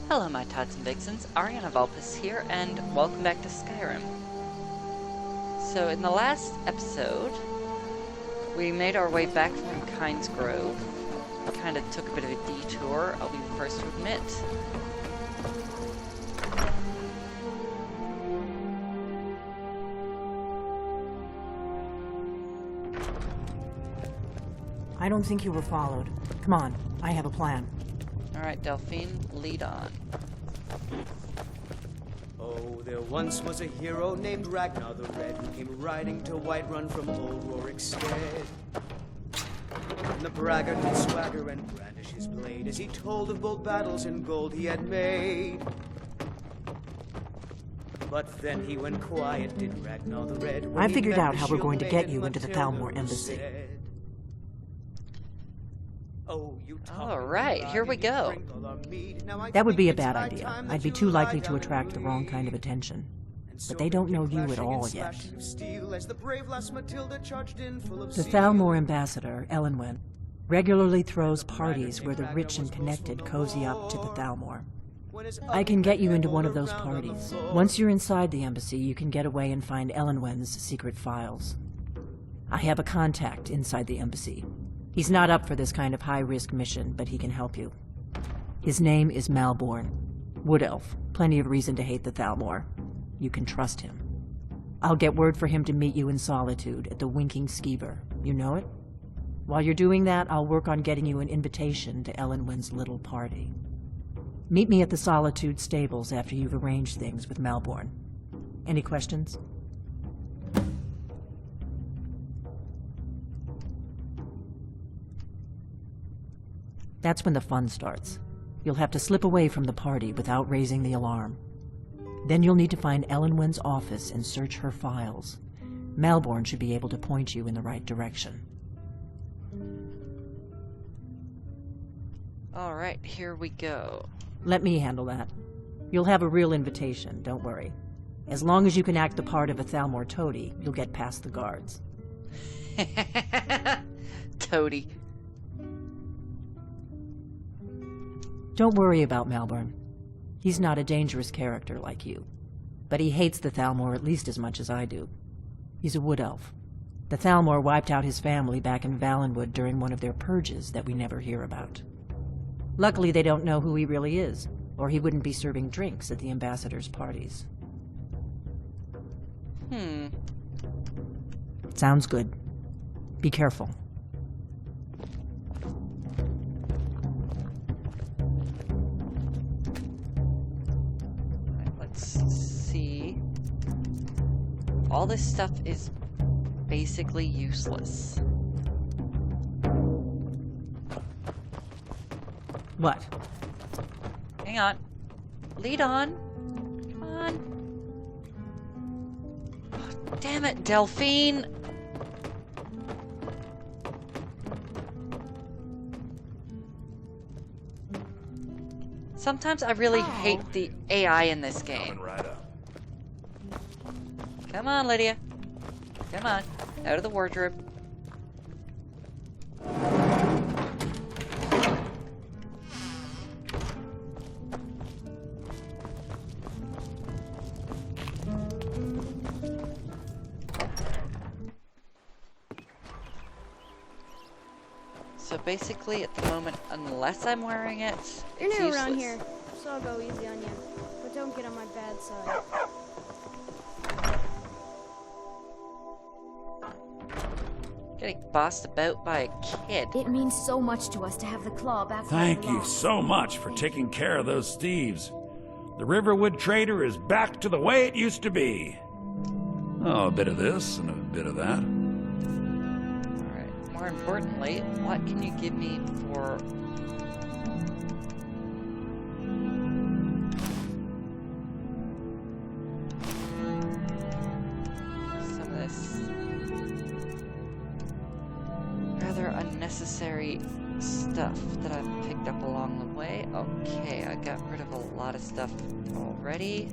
Hello my Tots and Vixens, Aréannah here, and welcome back to Skyrim. So in the last episode, we made our way back from Kyne's Grove. Kind of took a bit of a detour, I'll be the first to admit. I don't think you were followed. Come on, I have a plan. Alright, Delphine, lead on. Oh, there once was a hero named Ragnar the Red who came riding to Whiterun from old Rorikstead. And the braggart did swagger and brandish his blade as he told of bold battles and gold he had made. But then he went quiet, did Ragnar the Red. I figured out how we're going to get you into the Thalmor embassy. Alright, here we go. That would be a bad idea. I'd be too likely to attract the wrong kind of attention. But they don't know you at all yet. The Thalmor ambassador, Elenwen, regularly throws parties where the rich and connected cozy up to the Thalmor. I can get you into one of those parties. Once you're inside the embassy, you can get away and find Elenwen's secret files. I have a contact inside the embassy. He's not up for this kind of high-risk mission, but he can help you. His name is Malware. Wood Elf. Plenty of reason to hate the Thalmor. You can trust him. I'll get word for him to meet you in Solitude at the Winking Skeever. You know it? While you're doing that, I'll work on getting you an invitation to Elenwen's little party. Meet me at the Solitude stables after you've arranged things with Malware. Any questions? That's when the fun starts. You'll have to slip away from the party without raising the alarm. Then you'll need to find Elenwen's office and search her files. Malware should be able to point you in the right direction. Alright, here we go. Let me handle that. You'll have a real invitation, don't worry. As long as you can act the part of a Thalmor toady, you'll get past the guards. Toady. Don't worry about Malware. He's not a dangerous character like you. But he hates the Thalmor at least as much as I do. He's a wood elf. The Thalmor wiped out his family back in Valenwood during one of their purges that we never hear about. Luckily they don't know who he really is, or he wouldn't be serving drinks at the ambassador's parties. Sounds good. Be careful. See, all this stuff is basically useless. What? Hang on. Lead on. Come on. Oh, damn it, Delphine. Sometimes I really hate the AI in this game. Come on, Lydia. Come on. Out of the wardrobe. So basically, at the moment, unless I'm wearing it, You're it's new useless. around here, so I'll go easy on you. But don't get on my bad side. Getting bossed about by a kid. It means so much to us to have the claw back. Thank you so much for taking care of those thieves. The Riverwood trader is back to the way it used to be. Oh, a bit of this and a bit of that. Alright, more importantly, what can you give me for... some of this rather unnecessary stuff that I've picked up along the way. Okay, I got rid of a lot of stuff already.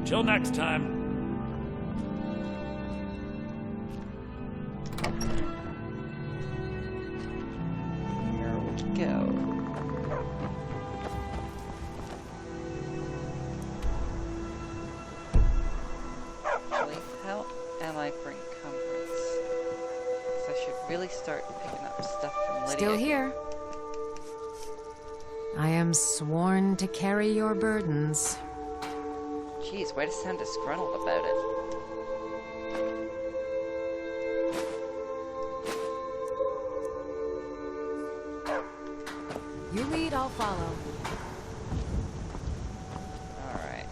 Till next time. really start picking up stuff from Lydia. Still here. I am sworn to carry your burdens. Jeez, way to sound disgruntled about it. You lead, I'll follow. Alright.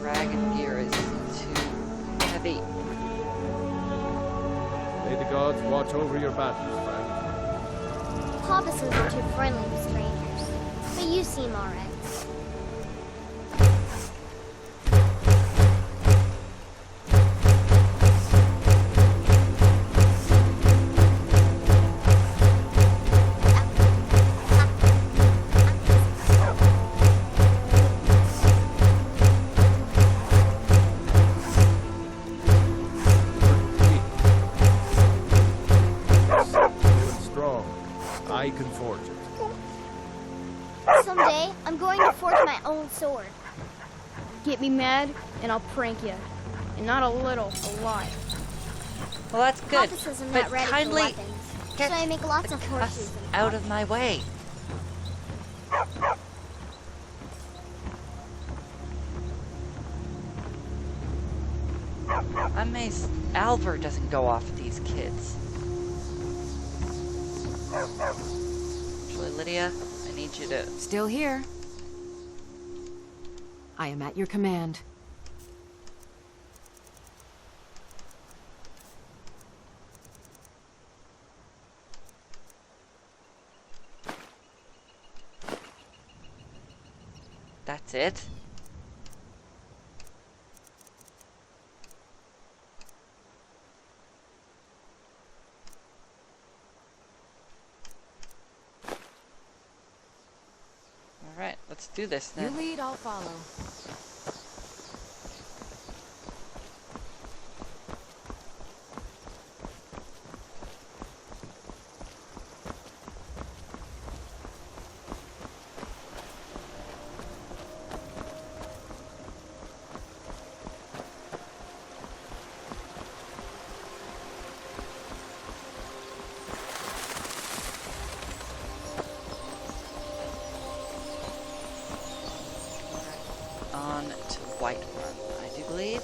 Dragon gear is too heavy. May the gods watch over your battles, friend. Papa says we're too friendly with strangers, but you seem alright. I can forge it. Someday, I'm going to forge my own sword. Get me mad, and I'll prank you. And not a little, a lot. Well, that's good. Papa says I'm but not ready for kindly weapons, get so I make lots the of cuss horseshoes and out of my way. I'm amazed Alvar doesn't go off at these kids. Actually, Lydia, I need you to... Still here. I am at your command. That's it? Alright, let's do this You then. lead, I'll follow. On to Whiterun, I do believe.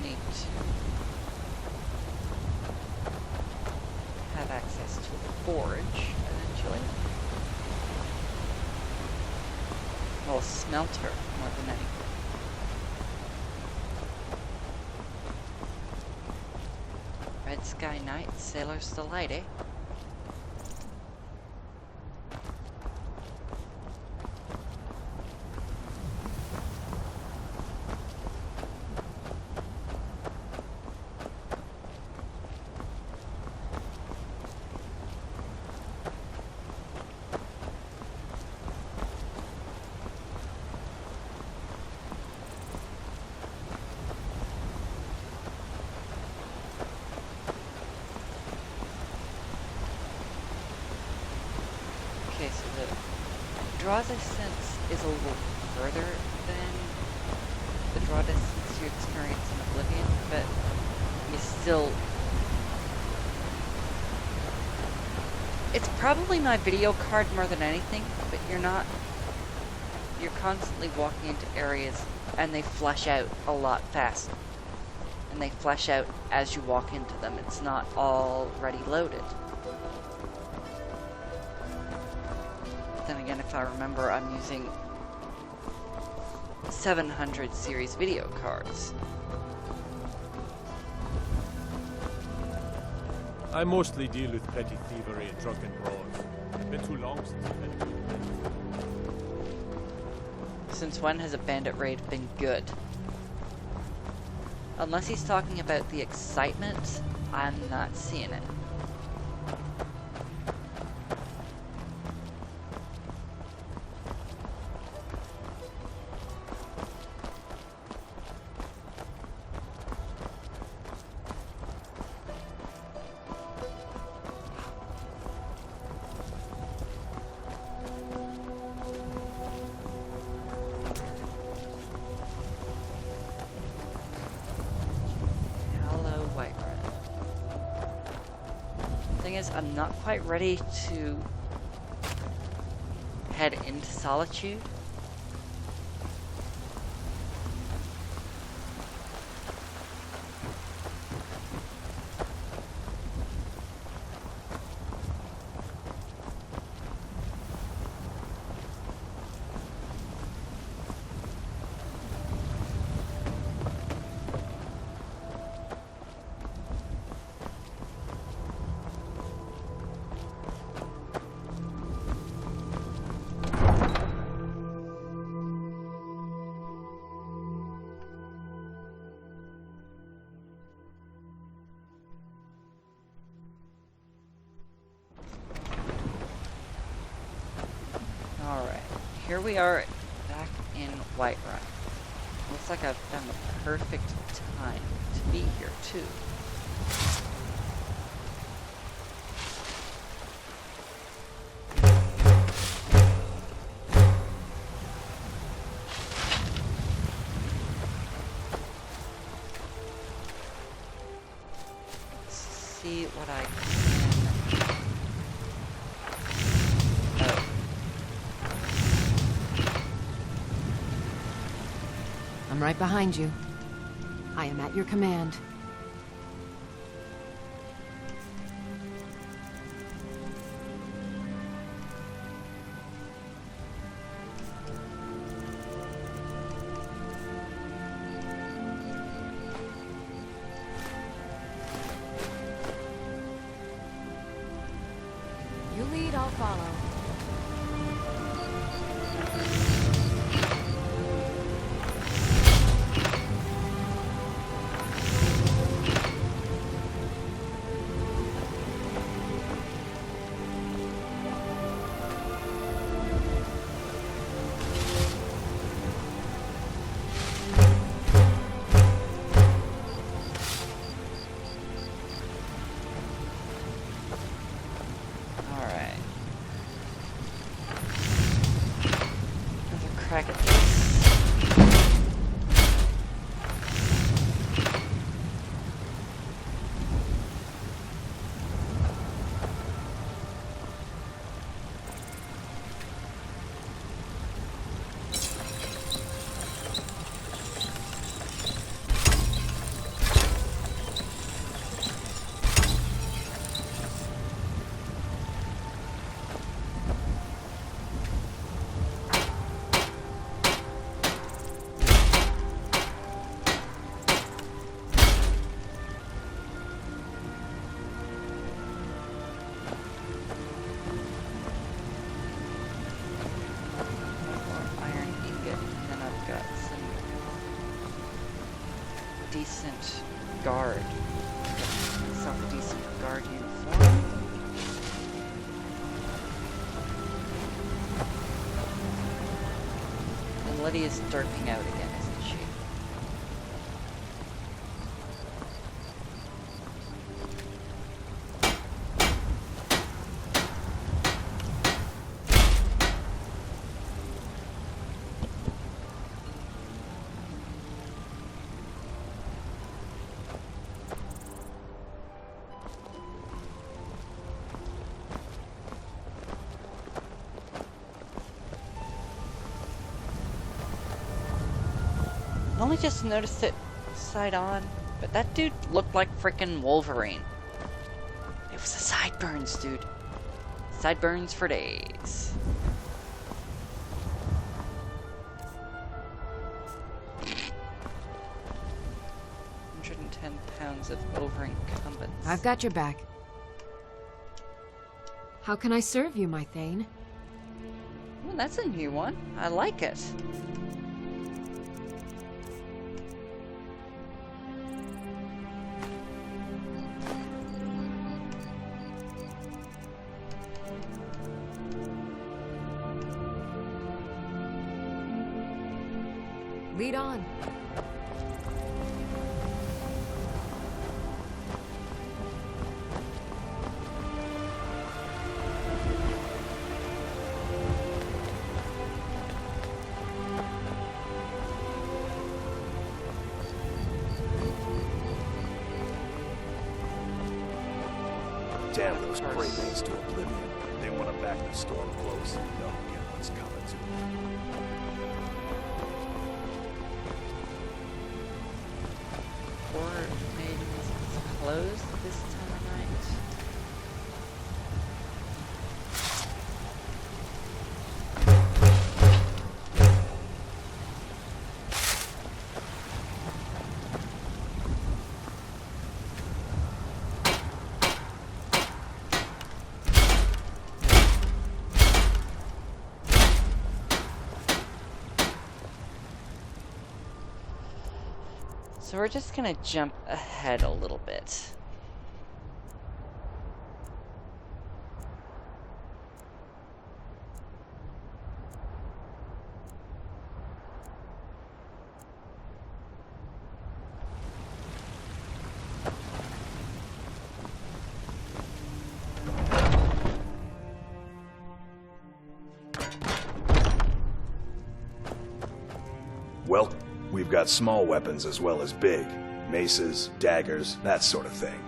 Need to have access to the forge eventually. Well, smelter more than anything. Red Sky Night, Sailor's Delight, eh? Okay, so the draw distance is a little further than the draw distance you experience in Oblivion, but you still... It's probably my video card more than anything, but you're constantly walking into areas and they flesh out a lot faster. And they flesh out as you walk into them. It's not already loaded. Then again, if I remember, I'm using 700 series video cards. I mostly deal with petty thievery and drunken brawls. It's been too long since I've been to Since when has a bandit raid been good? Unless he's talking about the excitement I'm not seeing it. I'm not quite ready to head into Solitude. Alright, here we are back in Whiterun. Looks like I've found the perfect time to be here, too. Let's see what I can... I'm right behind you. I am at your command. You lead, I'll follow. Crack at this. Decent guard. Some decent guard uniform. And Lydia's derping out again, isn't she? I only just noticed it side on, but that dude looked like frickin' Wolverine. It was the sideburns, dude. Sideburns for days. £110 of over-incumbents. I've got your back. How can I serve you, my Thane? Well, that's a new one. I like it. Lead on. Damn those Grey Mains to oblivion. They want to back the storm close. They'll get what's coming to them. Or maybe it's closed this time of night. So we're just gonna jump ahead a little bit. Well, we've got small weapons as well as big. Maces, daggers, that sort of thing.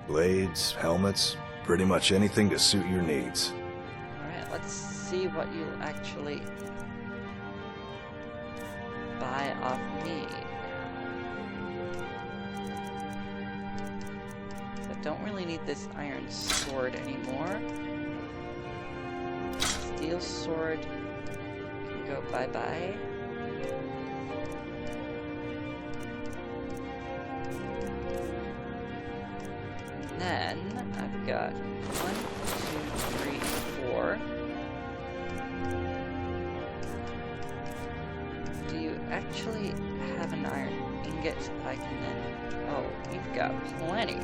Blades, helmets, pretty much anything to suit your needs. Alright, let's see what you actually buy off me. So I don't really need this iron sword anymore. Steel sword can go bye-bye. Then I've got 1, 2, 3, 4. Do you actually have an iron ingot I can then... Oh, you've got plenty.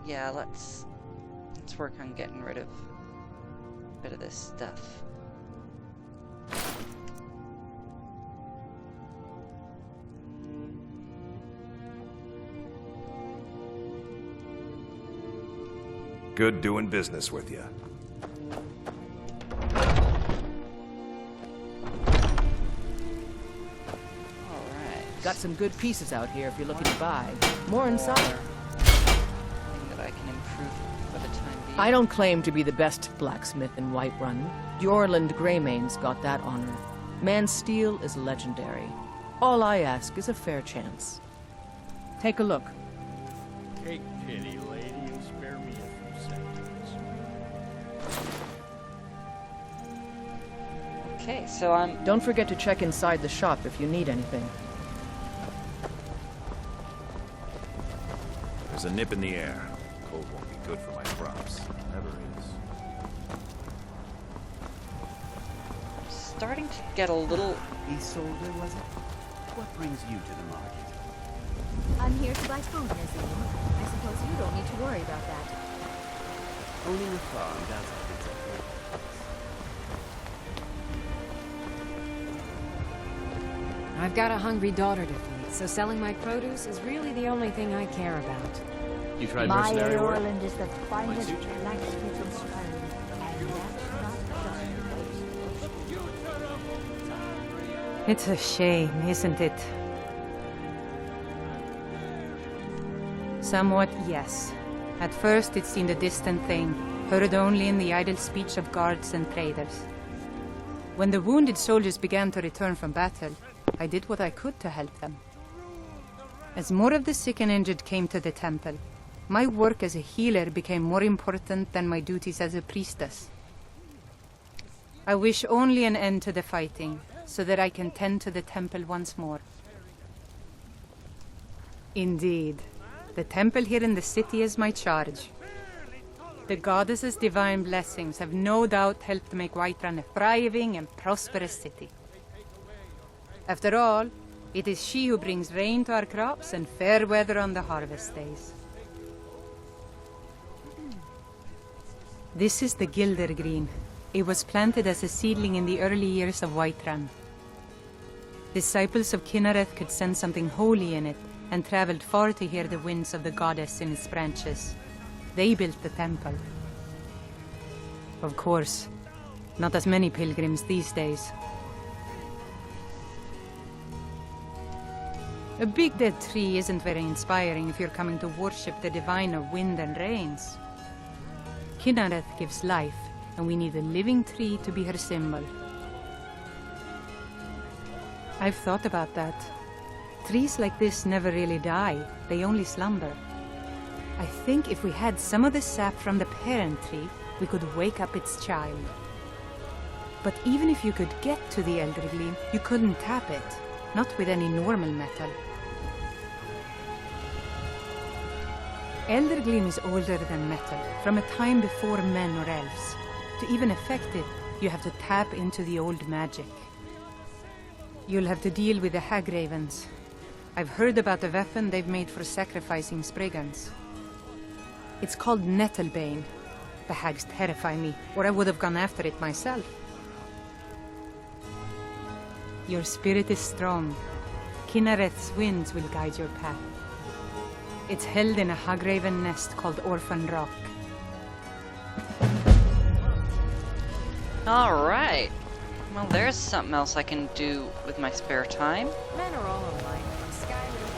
Yeah, let's work on getting rid of a bit of this stuff. Good doing business with you. Alright. Got some good pieces out here if you're looking to buy. More inside. That I can improve for the time being. I don't claim to be the best blacksmith in Whiterun. The Orland Greymane's got that honor. Man's steel is legendary. All I ask is a fair chance. Take a look. Take pity, lady, and spare me a few seconds. Okay, so I'm... Don't forget to check inside the shop if you need anything. There's a nip in the air. Cold won't be good for my crops. Never is. starting to get a little... Isolde, was it? What brings you to the market? I'm here to buy food, Nazim. I suppose you don't need to worry about that. Owning a farm does have its advantages. I've got a hungry daughter to feed, so selling my produce is really the only thing I care about. You tried mercenary work? Orland is the finest blacksmith in Skyrim, and that's not It's a shame, isn't it? Somewhat, yes. At first it seemed a distant thing, heard only in the idle speech of guards and traders. When the wounded soldiers began to return from battle, I did what I could to help them. As more of the sick and injured came to the temple, my work as a healer became more important than my duties as a priestess. I wish only an end to the fighting, so that I can tend to the temple once more. Indeed. The temple here in the city is my charge. The goddess's divine blessings have no doubt helped make Whiterun a thriving and prosperous city. After all, it is she who brings rain to our crops and fair weather on the harvest days. This is the Gilder Green. It was planted as a seedling in the early years of Whiterun. Disciples of Kynareth could sense something holy in it, and traveled far to hear the winds of the goddess in its branches. They built the temple. Of course, not as many pilgrims these days. A big dead tree isn't very inspiring if you're coming to worship the divine of wind and rains. Kynareth gives life, and we need a living tree to be her symbol. I've thought about that. Trees like this never really die, they only slumber. I think if we had some of the sap from the parent tree, we could wake up its child. But even if you could get to the Elder Gleam, you couldn't tap it, not with any normal metal. Elder Gleam is older than metal, from a time before men or elves. To even affect it, you have to tap into the old magic. You'll have to deal with the Hag Ravens. I've heard about a weapon they've made for sacrificing Spriggans. It's called Nettlebane. The hags terrify me, or I would have gone after it myself. Your spirit is strong. Kynareth's winds will guide your path. It's held in a Hagraven nest called Orphan Rock. Alright. Well, there's something else I can do with my spare time. Men are all alike, from Skyrim.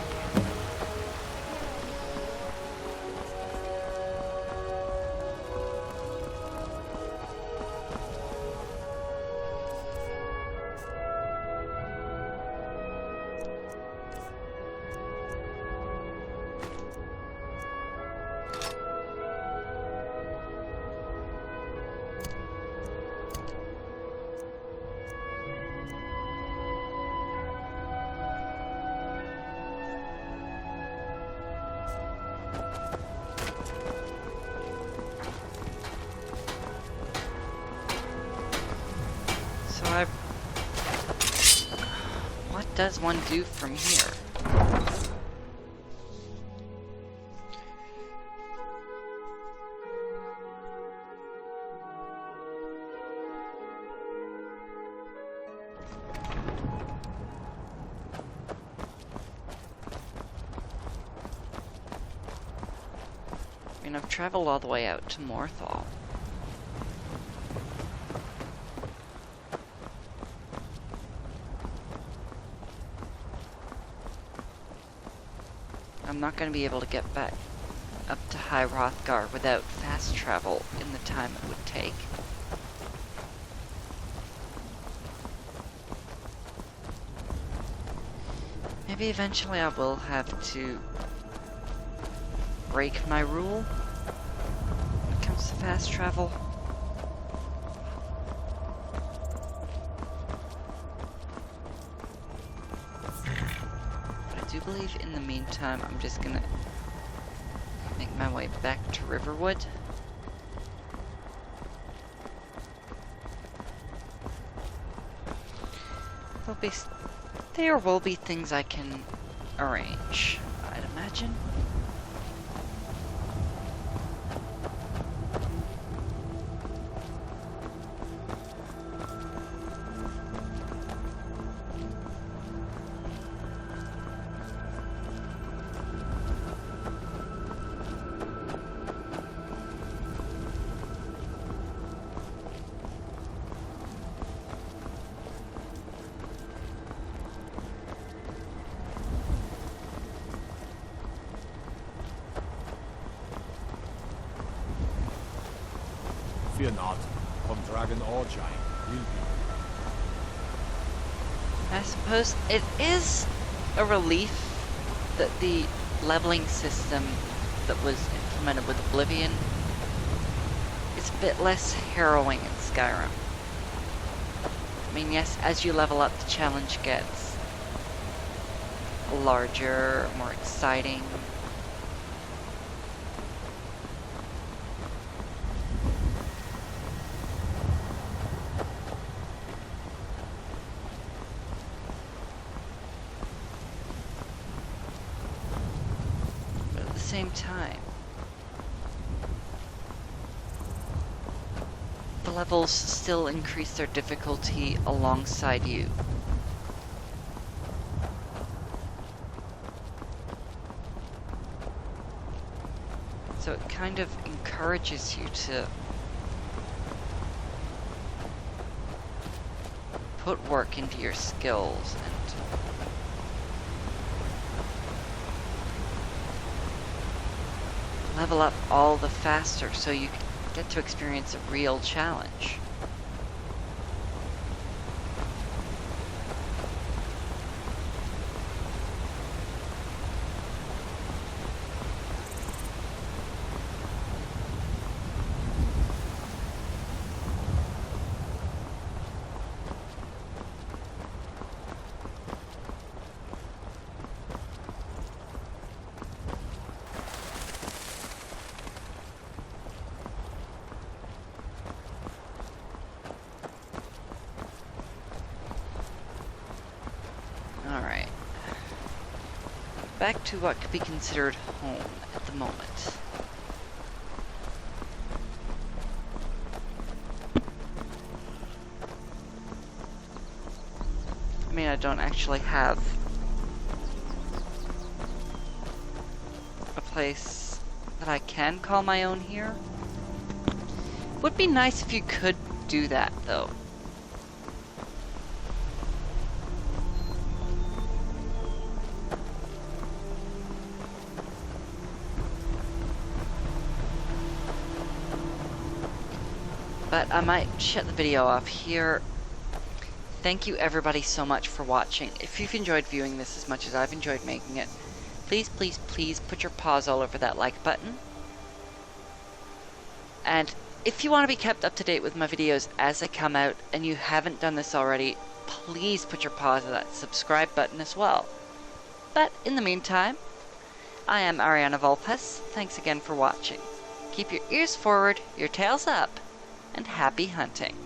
What does one do from here? I mean, I've traveled all the way out to Morthal. I'm not going to be able to get back up to High Hrothgar without fast travel in the time it would take. Maybe eventually I will have to break my rule when it comes to fast travel. But I do believe in the meantime I'm just gonna make my way back to Riverwood. There will be things I can arrange, I'd imagine. Fear not, from dragon or giant will be. I suppose it is a relief that the leveling system that was implemented with Oblivion is a bit less harrowing in Skyrim. I mean, yes, as you level up, the challenge gets larger, more exciting. But at the same time, the levels still increase their difficulty alongside you. So it kind of encourages you to put work into your skills and level up all the faster so you can get to experience a real challenge. Alright. Back to what could be considered home at the moment. I mean, I don't actually have a place that I can call my own here. Would be nice if you could do that, though. But I might shut the video off here. Thank you everybody so much for watching. If you've enjoyed viewing this as much as I've enjoyed making it, please, please, please put your paws all over that like button. And if you want to be kept up to date with my videos as they come out, and you haven't done this already, please put your paws on that subscribe button as well. But in the meantime, I am Aréannah Vulpes. Thanks again for watching. Keep your ears forward, your tails up, and happy hunting.